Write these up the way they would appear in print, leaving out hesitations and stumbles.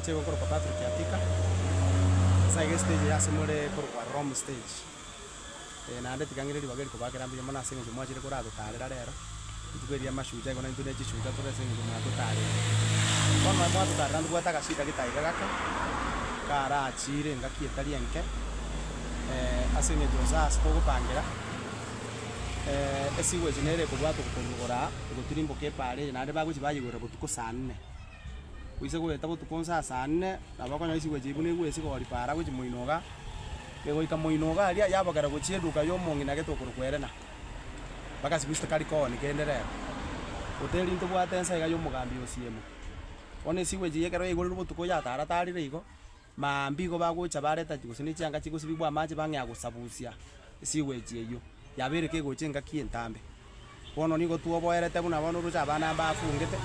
chego koro kwa Patrick Atika sage stage ya semore koro kwa Rome stage nande tikangiriri bageri kubakira mbiye mana singe mwachire kora gutarira rero tugeria mashuja ngona ntune chishuja tore singe mwa gutarira kono mwa gutarira ndu gwata gashida gitaiga gaka kara achire ngakietaria nke asinge josa sitogupangira esiwe jinere kubwato kutungura guturimbo ke pare nande baguchi bayigura butuko sanne wise gweta butuko sanne nabakonya isiwe jibune gwese gori para guchi muinoga begoika muinoga aria yabagara guchieduka yo mongi na getokuru kwerena bakasi gusta kali koni kenderera hoteli ntu bwatensa iga yo mugambi osiemo one siwe jiye kero iguru butuko ya taratarire igo mambigo bagucha bareta gusini cyanga kigusi bigwa amaje bangya gusabusia siwe jiye yabere ke gochenga kientambe bono nigo tuo boerete buna bono rucha bana bafungete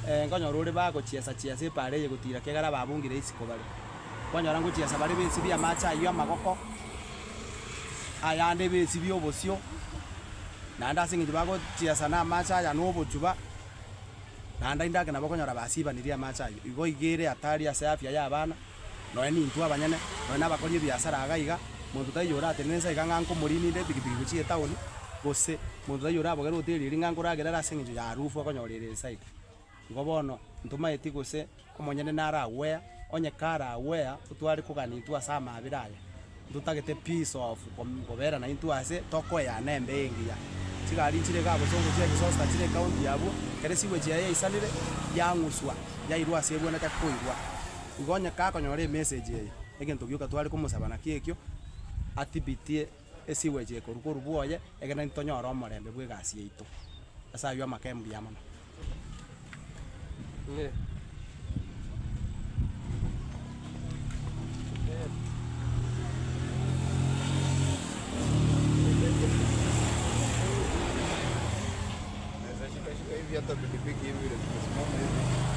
ngonyo ruri bagochiesa chiesa pare ye gutira kegara babungire isiko bari kwanyora nguchiesa bari bisi bya macha iyo amagoko ayande bisi byo bosio nanda singi bago chiesa na macha ya no bojuba nanda indake nabakonyora basiba niria macha igo igere atari ase afya ya bana no eni ntu abanyane no nabakori biasara agaiga muntu tayora atenensa iganganko murini de bigibigi guchie town gose muntu tayora abogero hoteli ringangura gerera singi ya rufu akonyorere sai ngobono ntuma eti gose komonyene nara aware onye kara aware utwari kugani tu asama abiraya ndutagete piece of gobera na intu ase toko ya nembe ingia chigari chire gabo songo chire kisosta chire county yabo kere siwe chiya isanire yanguswa yairwa sebwe na takoirwa ngonya ka konyore message ye egento byuka twari kumusabana kiekyo atibitie esiwe je korukoru boye egena ntonyora omorembe bwe gasi yito asa yo makembu ya mama Yeah. Acho que hata pikipiki hivi ile tumesimama hivi.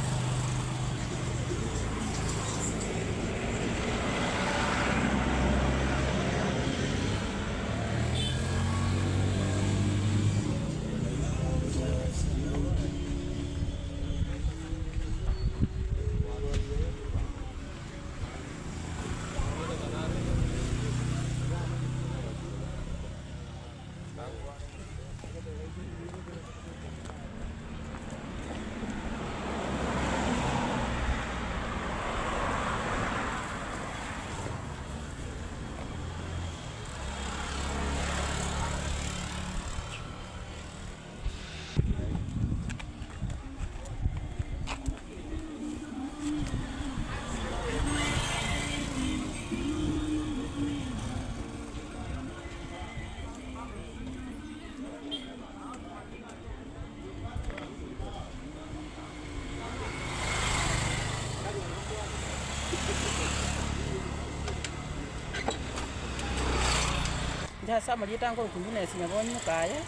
Jasa malitango kunyune sinyabonye kaya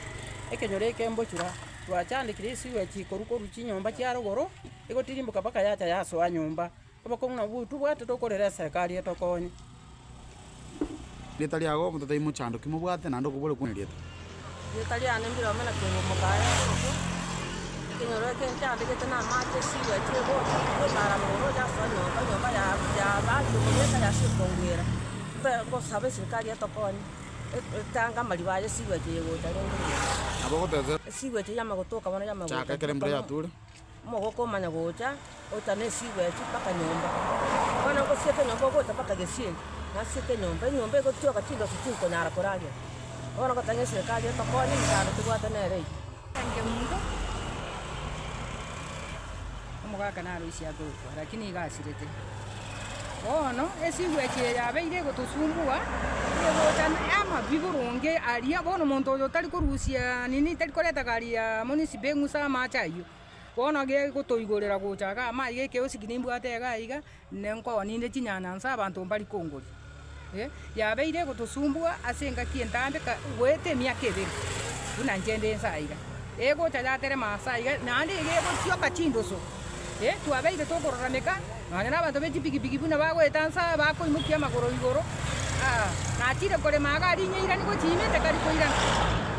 ekenyore kembochura twachandikire isiwe chikoruko ruchinyomba cyarogoro ego tirimbuka paka yacha yaso anyumba abakongna butu bwate tokorera serikali etokonye leta lyago mutata imuchando kimubwate nando kubole kunileta leta lyane mbira mena kengo mukaya ekenyore kenchande na mate siwe chego bara moro yaso nyomba ya batu kumeta yashikongera ko sabe serikali etokonye tanga malibaye siwe jego tarengo aboko teze siwe yama gotoka bana yama chaka kere mbere yature mogo ko manya gocha otane siwe paka nyomba bana ko sete nyomba ko paka gesie na sete nyomba ko tioka tindo suko nyara koraje bana ko tanye serikali to ko ni ndaro to gwata nere tange mungu omuga kana ruisi ago lakini gasirete bono esiwe yabeire gotusumbua ama biburunge aria bono muntu uyu tari kurusia nini tari koreta gari ya munisipe ngusa macha iyo bono ge gutuigurira guchaga ama geke usikinimbu atega iga nenko ninde chinyana nsa abantu mbali kongori yabeire gutusumbua asenga kientambe gwete miaka ibiri una njende nsa iga ego chajatere masa iga nandi ego tioka chindoso twabeire tokororemeka nanya n'abantu benshi pikipiki buna bagwetansa bakoimukia amaguru iguru natire kore magari nyeira niko chimete kari koira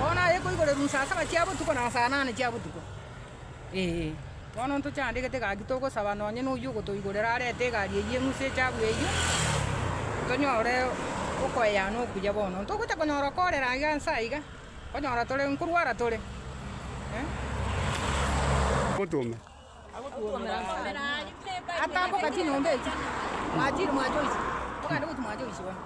ona eko igore rusasa bachiabo tuko na sana ne chiabo tuko bono ntochandegete gaki togosaba nonye n'oyo ogotoigorera arete egari eywo eng'use echabu eywo tonyore okoyana okuya bono ntogocha konyora korera iga nsa iga konyora tore nkorwara tore Mutume. atamboka chinyomba echi mwachiri mwachoisi ogande goti mwachoisi bono